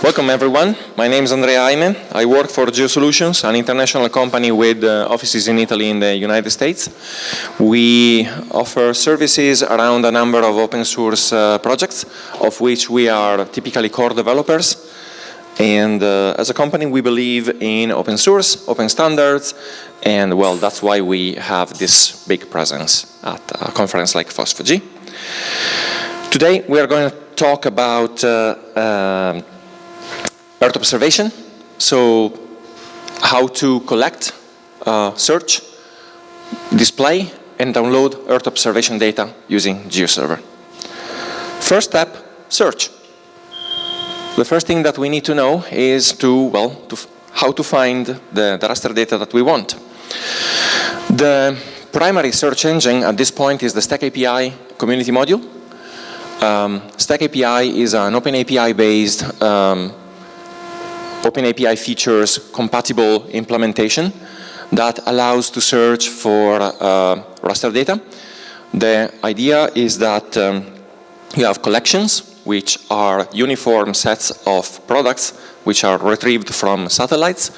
Welcome everyone. My name is Andrea Aime. I work for GeoSolutions, an international company with offices in Italy and the United States. We offer services around a number of open source projects, of which we are typically core developers. And as a company, we believe in open source, open standards, and well, that's why we have this big presence at a conference like FOSS4G. Today, we are going to talk about Earth observation, so how to collect, search, display, and download Earth observation data using GeoServer. First step, search. The first thing that we need to know is how to find the raster data that we want. The primary search engine at this point is the STAC API community module. STAC API is an OpenAPI based OpenAPI features compatible implementation that allows to search for raster data. The idea is that you have collections, which are uniform sets of products which are retrieved from satellites.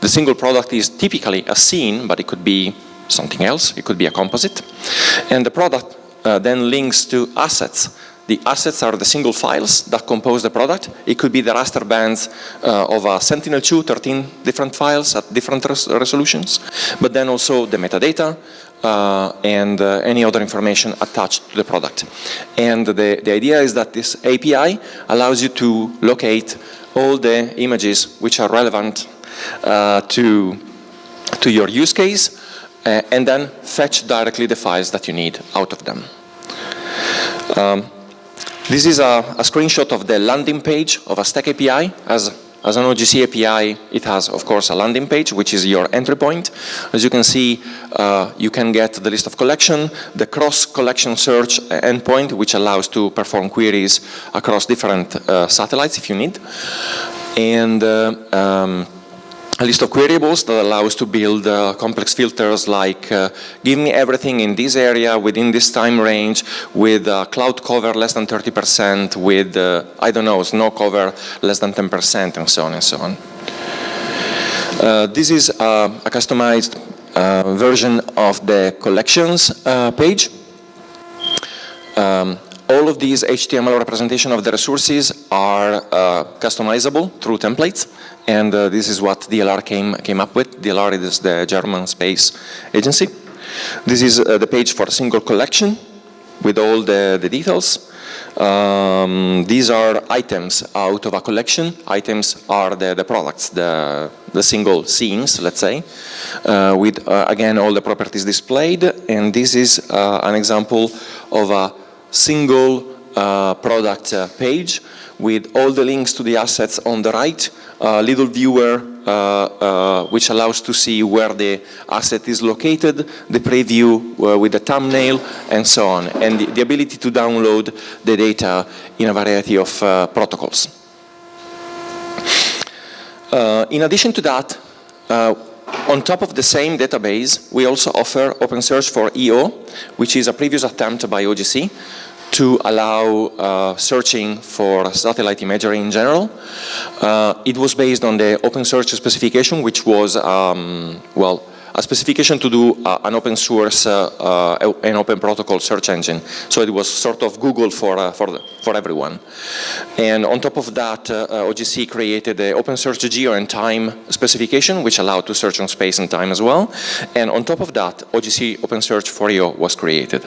The single product is typically a scene, but it could be something else. It could be a composite. And the product then links to assets. The assets are the single files that compose the product. It could be the raster bands of a Sentinel-2, 13 different files at different resolutions, but then also the metadata and any other information attached to the product. And the idea is that this API allows you to locate all the images which are relevant to your use case and then fetch directly the files that you need out of them. This is a screenshot of the landing page of a STAC API. As an OGC API, it has, of course, a landing page, which is your entry point. As you can see, you can get the list of collection, the cross-collection search endpoint, which allows to perform queries across different satellites if you need, and a list of queryable that allows to build complex filters like give me everything in this area within this time range with cloud cover less than 30%, with, I don't know, snow cover less than 10%, and so on and so on. This is a customized version of the collections page. All of these HTML representation of the resources are customizable through templates, and this is what DLR came up with. DLR is the German space agency. This is the page for a single collection with all the details. These are items out of a collection. Items are the products, the single scenes, let's say, with, again, all the properties displayed. And this is an example of a single product page with all the links to the assets on the right, little viewer which allows to see where the asset is located, the preview with the thumbnail, and so on, and the ability to download the data in a variety of protocols. In addition to that, on top of the same database, we also offer OpenSearch for EO, which is a previous attempt by OGC to allow searching for satellite imagery in general. It was based on the OpenSearch specification, which was, well, a specification to do an open source, an open protocol search engine. So it was sort of Google for everyone. And on top of that, OGC created the OpenSearch Geo and Time specification, which allowed to search on space and time as well. And on top of that, OGC OpenSearch for EO was created.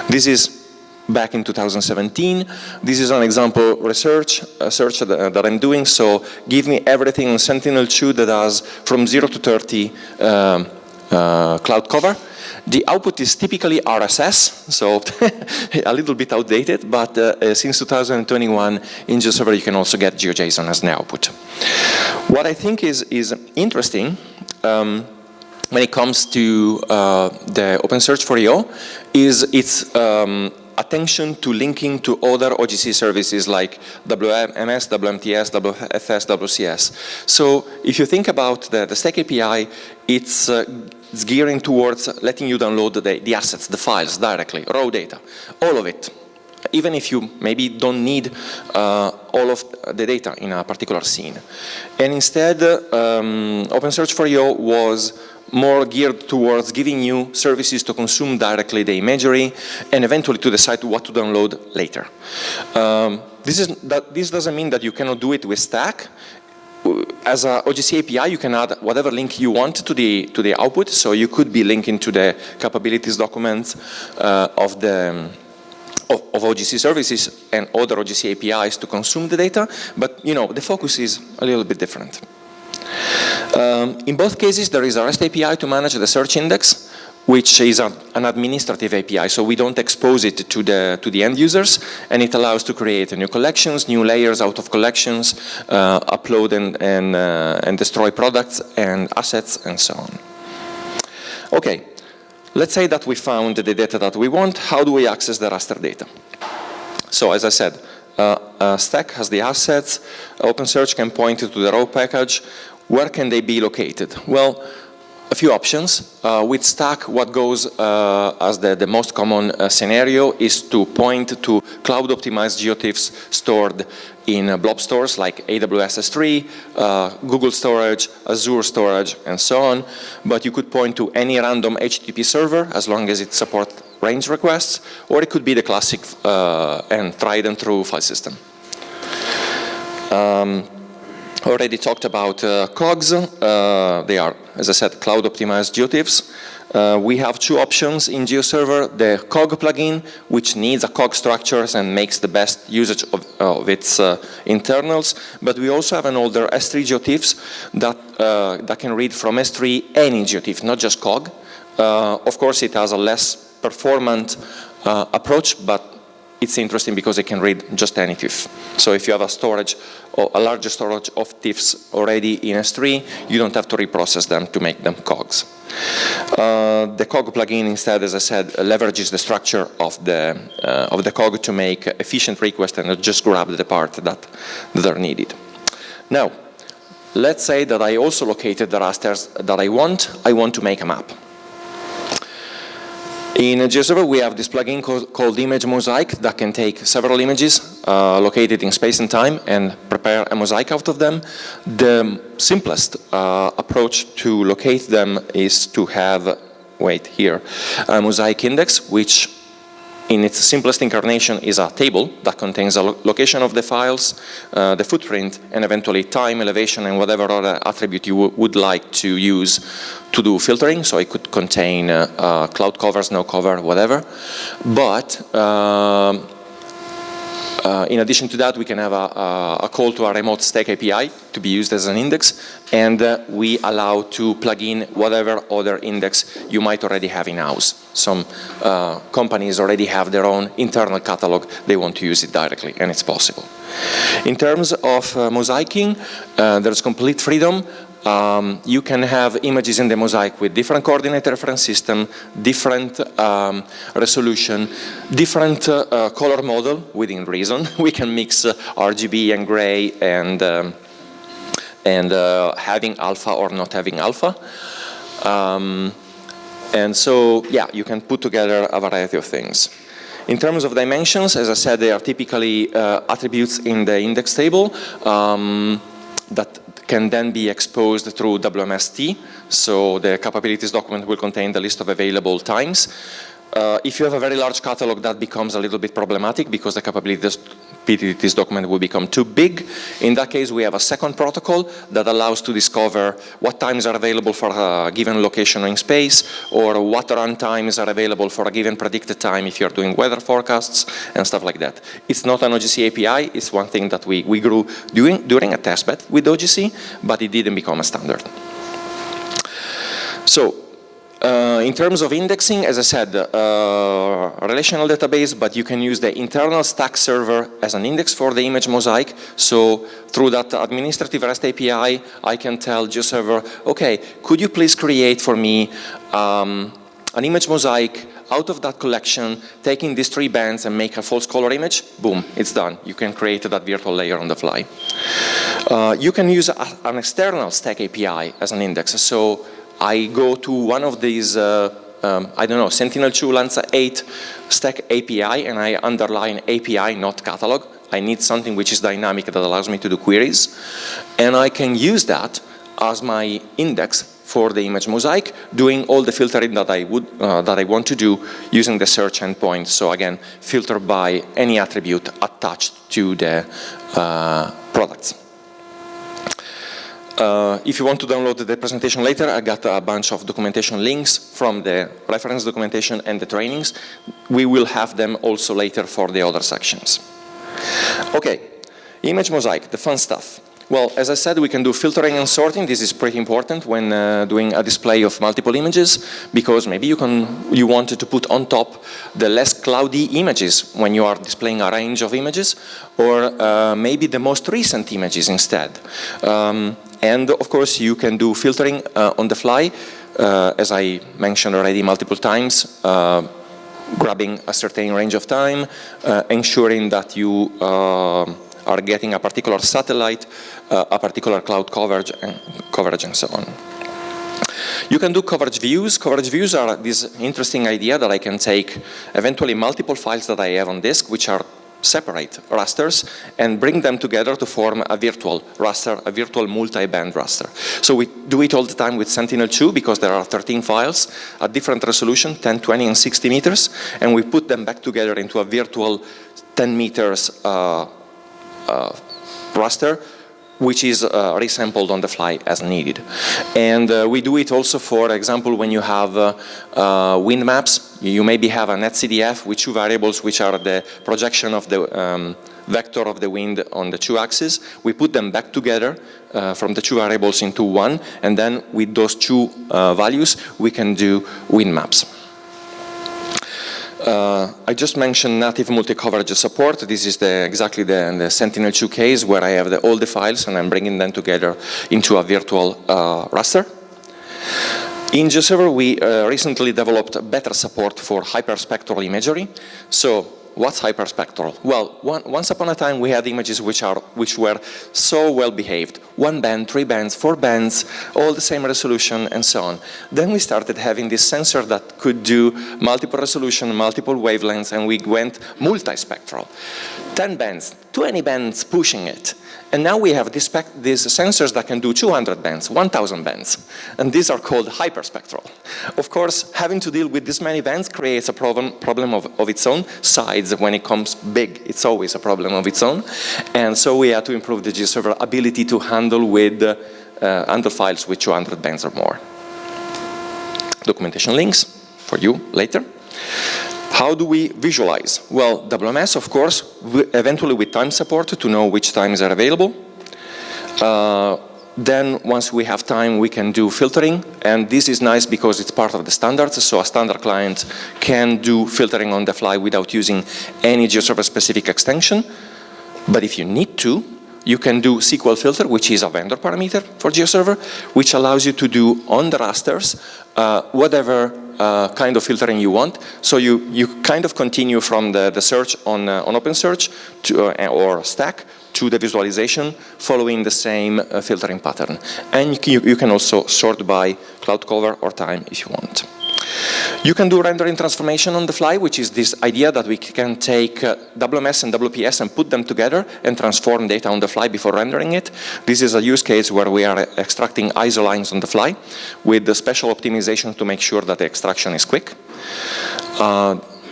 This is back in 2017. This is an example search that I'm doing. So give me everything on Sentinel-2 that has from 0 to 30 cloud cover. The output is typically RSS, so a little bit outdated, but since 2021 in GeoServer you can also get GeoJSON as an output. What I think is interesting when it comes to the OpenSearch for EO is its attention to linking to other OGC services like WMS, WMTS, WFS, WCS. So if you think about the STAC API, it's gearing towards letting you download the assets, the files directly, raw data, all of it. even if you maybe don't need all of the data in a particular scene. And instead, OpenSearch for EO was more geared towards giving you services to consume directly the imagery and eventually to decide what to download later. This doesn't mean that you cannot do it with STAC. As a OGC API, you can add whatever link you want to the output, so you could be linking to the capabilities document of OGC services and other OGC APIs to consume the data, but the focus is a little bit different. In both cases, there is a REST API to manage the search index, which is an administrative API, so we don't expose it to the end users, and it allows to create new collections, new layers out of collections, upload and destroy products and assets, and so on. Okay, let's say that we found the data that we want. How do we access the raster data? So as I said, STAC has the assets. OpenSearch can point to the raw package. Where can they be located? Well, a few options. With STAC, what goes as the most common scenario is to point to Cloud Optimized GeoTIFFs stored in blob stores like AWS S3, Google Storage, Azure Storage, and so on. But you could point to any random HTTP server as long as it supports range requests, or it could be the classic and tried and true file system. Already talked about COGs. They are, as I said, Cloud Optimized GeoTIFFs. We have two options in GeoServer: the COG plugin, which needs a COG structures and makes the best usage of its internals. But we also have an older S3 GeoTIFFs that can read from S3 any GeoTIFF, not just COG. Of course, it has a less performant approach, but it's interesting because it can read just any TIFF. So if you have a storage, or a larger storage of TIFFs already in S3, you don't have to reprocess them to make them COGs. The COG plugin instead, as I said, leverages the structure of the COG to make efficient requests and not just grab the part that are needed. Now, let's say that I also located the rasters that I want to make a map. In GeoServer, we have this plugin called Image Mosaic that can take several images located in space and time and prepare a mosaic out of them. The simplest approach to locate them is to have, a mosaic index, which in its simplest incarnation is a table that contains a location of the files, the footprint, and eventually time, elevation, and whatever other attribute you would like to use to do filtering. So it could contain cloud cover, snow cover, whatever. But in addition to that, we can have a call to a remote STAC API to be used as an index, and we allow to plug in whatever other index you might already have in-house. Some companies already have their own internal catalog. They want to use it directly, and it's possible. In terms of mosaicing, there's complete freedom. You can have images in the mosaic with different coordinate reference system, different resolution, different color model within reason. We can mix RGB and gray and having alpha or not having alpha. And so, yeah, you can put together a variety of things. In terms of dimensions, as I said, they are typically attributes in the index table that can then be exposed through WMST. So the capabilities document will contain the list of available times. If you have a very large catalog, that becomes a little bit problematic because the capabilities document will become too big. In that case, we have a second protocol that allows to discover what times are available for a given location in space, or what run times are available for a given predicted time if you're doing weather forecasts and stuff like that. It's not an OGC API. It's one thing that we grew during a testbed with OGC, but it didn't become a standard. So, in terms of indexing, as I said, relational database, but you can use the internal STAC server as an index for the image mosaic. So through that administrative REST API, I can tell GeoServer, okay, could you please create for me an image mosaic out of that collection, taking these 3 bands and make a false color image? Boom, it's done. You can create that virtual layer on the fly. You can use an external STAC API as an index. So I go to one of these I don't know, Sentinel-2 Landsat 8 STAC API, and I underline API, not catalog. I need something which is dynamic that allows me to do queries. And I can use that as my index for the image mosaic, doing all the filtering that I want to do using the search endpoint. So again, filter by any attribute attached to the products. If you want to download the presentation later, I got a bunch of documentation links from the reference documentation and the trainings. We will have them also later for the other sections. Okay, image mosaic, the fun stuff. Well, as I said, we can do filtering and sorting. This is pretty important when doing a display of multiple images, because maybe you wanted to put on top the less cloudy images when you are displaying a range of images, or maybe the most recent images instead. And of course, you can do filtering on the fly, as I mentioned already multiple times, grabbing a certain range of time, ensuring that you are getting a particular satellite, a particular cloud coverage, and so on. You can do coverage views. Coverage views are this interesting idea that I can take eventually multiple files that I have on disk, which are separate rasters, and bring them together to form a virtual raster, a virtual multi-band raster. So we do it all the time with Sentinel-2 because there are 13 files at different resolution, 10, 20, and 60 meters, and we put them back together into a virtual 10 meters raster, which is resampled on the fly as needed. And we do it also, for example, when you have wind maps. You maybe have a netCDF with two variables, which are the projection of the vector of the wind on the two axes. We put them back together from the two variables into one, and then with those two values, we can do wind maps. I just mentioned native multi-coverage support. This is exactly the Sentinel-2 case where I have all the files and I'm bringing them together into a virtual raster. In GeoServer, we recently developed better support for hyperspectral imagery. So what's hyperspectral? Well, once upon a time we had images which were so well behaved. 1 band, 3 bands, 4 bands, all the same resolution and so on. Then we started having this sensor that could do multiple resolution, multiple wavelengths, and we went multispectral. 10 bands, 20 bands pushing it. And now we have these sensors that can do 200 bands, 1,000 bands, and these are called hyperspectral. Of course, having to deal with this many bands creates a problem of its own. Size, when it comes big, it's always a problem of its own. And so we had to improve the GeoServer ability to handle files with 200 bands or more. Documentation links for you later. How do we visualize? Well, WMS, of course, eventually with time support to know which times are available. Then once we have time, we can do filtering, and this is nice because it's part of the standards, so a standard client can do filtering on the fly without using any GeoServer specific extension. But if you need to, you can do SQL filter, which is a vendor parameter for GeoServer, which allows you to do on the rasters whatever kind of filtering you want. So you kind of continue from the search on OpenSearch or STAC to the visualization following the same filtering pattern. And you can also sort by cloud cover or time if you want. You can do rendering transformation on the fly, which is this idea that we can take WMS and WPS and put them together and transform data on the fly before rendering it. This is a use case where we are extracting ISO lines on the fly with the special optimization to make sure that the extraction is quick.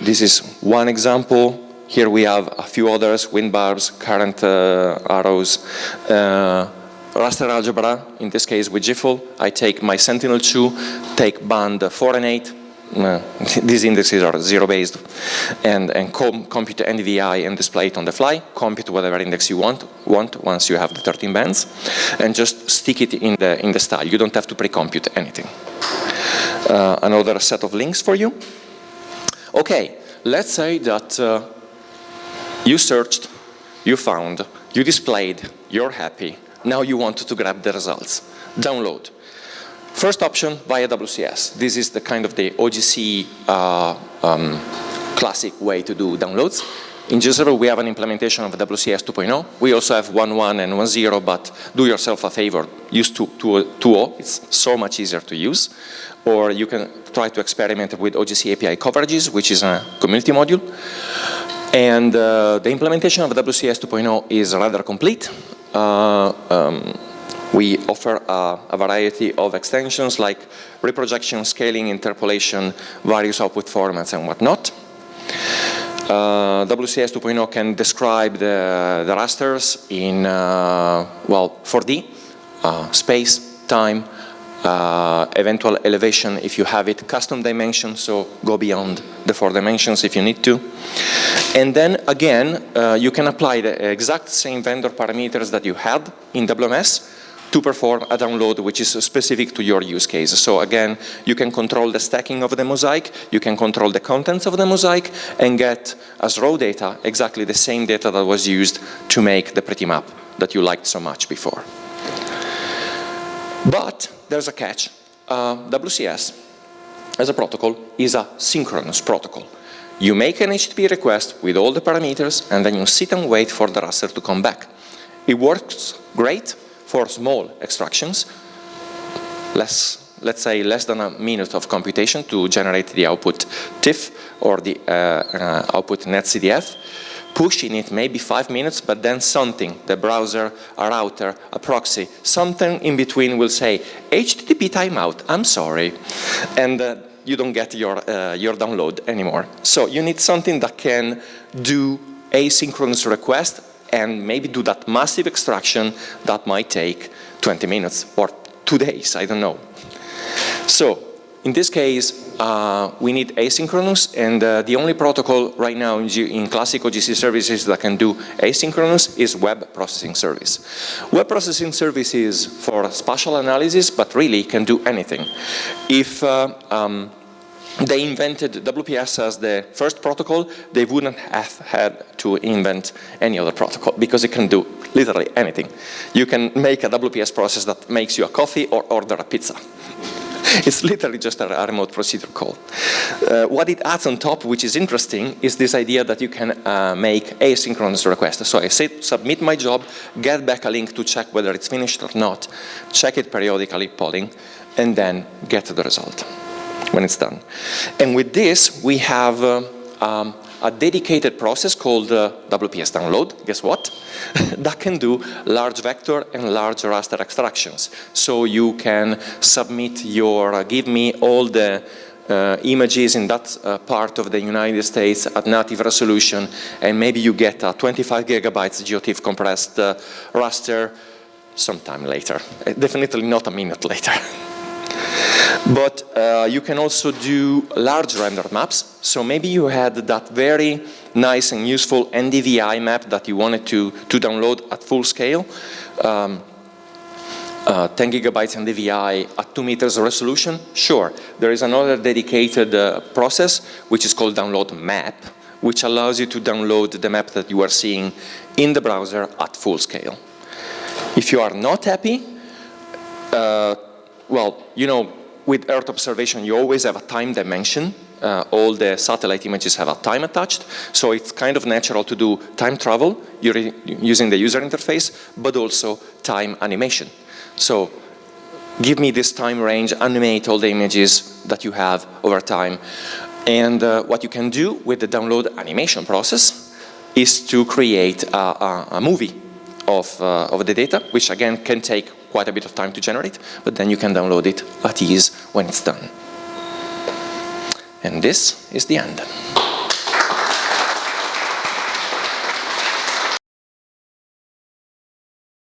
This is one example. Here we have a few others: wind barbs, current arrows, raster algebra, in this case with GIFL. I take my Sentinel-2, take band 4 and 8. These indexes are zero-based, and compute NVI and display it on the fly. Compute whatever index you want once you have the 13 bands, and just stick it in the style. You don't have to pre-compute anything. Another set of links for you. Okay, let's say that you searched, you found, you displayed, you're happy. Now you want to grab the results. Download. First option, via WCS. This is the kind of the OGC classic way to do downloads. In GeoServer, we have an implementation of WCS 2.0. We also have 1.1 and 1.0, but do yourself a favor, use 2.0. It's so much easier to use. Or you can try to experiment with OGC API coverages, which is a community module. And the implementation of WCS 2.0 is rather complete. We offer a variety of extensions like reprojection, scaling, interpolation, various output formats, and whatnot. WCS 2.0 can describe the rasters in, well, 4D, space, time, eventual elevation if you have it, custom dimensions, so go beyond the 4 dimensions if you need to. And then again, you can apply the exact same vendor parameters that you had in WMS to perform a download which is specific to your use case. So again, you can control the stacking of the mosaic, you can control the contents of the mosaic, and get as raw data exactly the same data that was used to make the pretty map that you liked so much before. But there's a catch. WCS as a protocol is a synchronous protocol. You make an HTTP request with all the parameters, and then you sit and wait for the raster to come back. It works great for small extractions, let's say less than a minute of computation to generate the output TIFF or the output netCDF. Pushing it maybe 5 minutes, but then something, the browser, a router, a proxy, something in between will say, HTTP timeout, I'm sorry. And you don't get your download anymore. So you need something that can do asynchronous request and maybe do that massive extraction that might take 20 minutes or 2 days, I don't know. So in this case, we need asynchronous, and the only protocol right now in classic OGC services that can do asynchronous is web processing service. Web processing service is for spatial analysis, but really can do anything. If they invented WPS as the first protocol, they wouldn't have had to invent any other protocol because it can do literally anything. You can make a WPS process that makes you a coffee or order a pizza. It's literally just a remote procedure call. What it adds on top, which is interesting, is this idea that you can make asynchronous requests. So I say, submit my job, get back a link to check whether it's finished or not, check it periodically, polling, and then get the result when it's done. And with this, we have a dedicated process called WPS download, guess what? That can do large vector and large raster extractions. So you can submit your, give me all the images in that part of the United States at native resolution, and maybe you get a 25 gigabytes GeoTIFF compressed raster sometime later. Definitely not a minute later. But you can also do large render maps. So maybe you had that very nice and useful NDVI map that you wanted to download at full scale. 10 gigabytes NDVI at 2 meters resolution. Sure, there is another dedicated process which is called download map, which allows you to download the map that you are seeing in the browser at full scale. If you are not happy, well, you know, with Earth observation, you always have a time dimension. All the satellite images have a time attached, so it's kind of natural to do time travel using the user interface, but also time animation. So give me this time range, animate all the images that you have over time. And what you can do with the download animation process is to create a movie of the data, which again can take quite a bit of time to generate, but then you can download it at ease when it's done. And this is the end.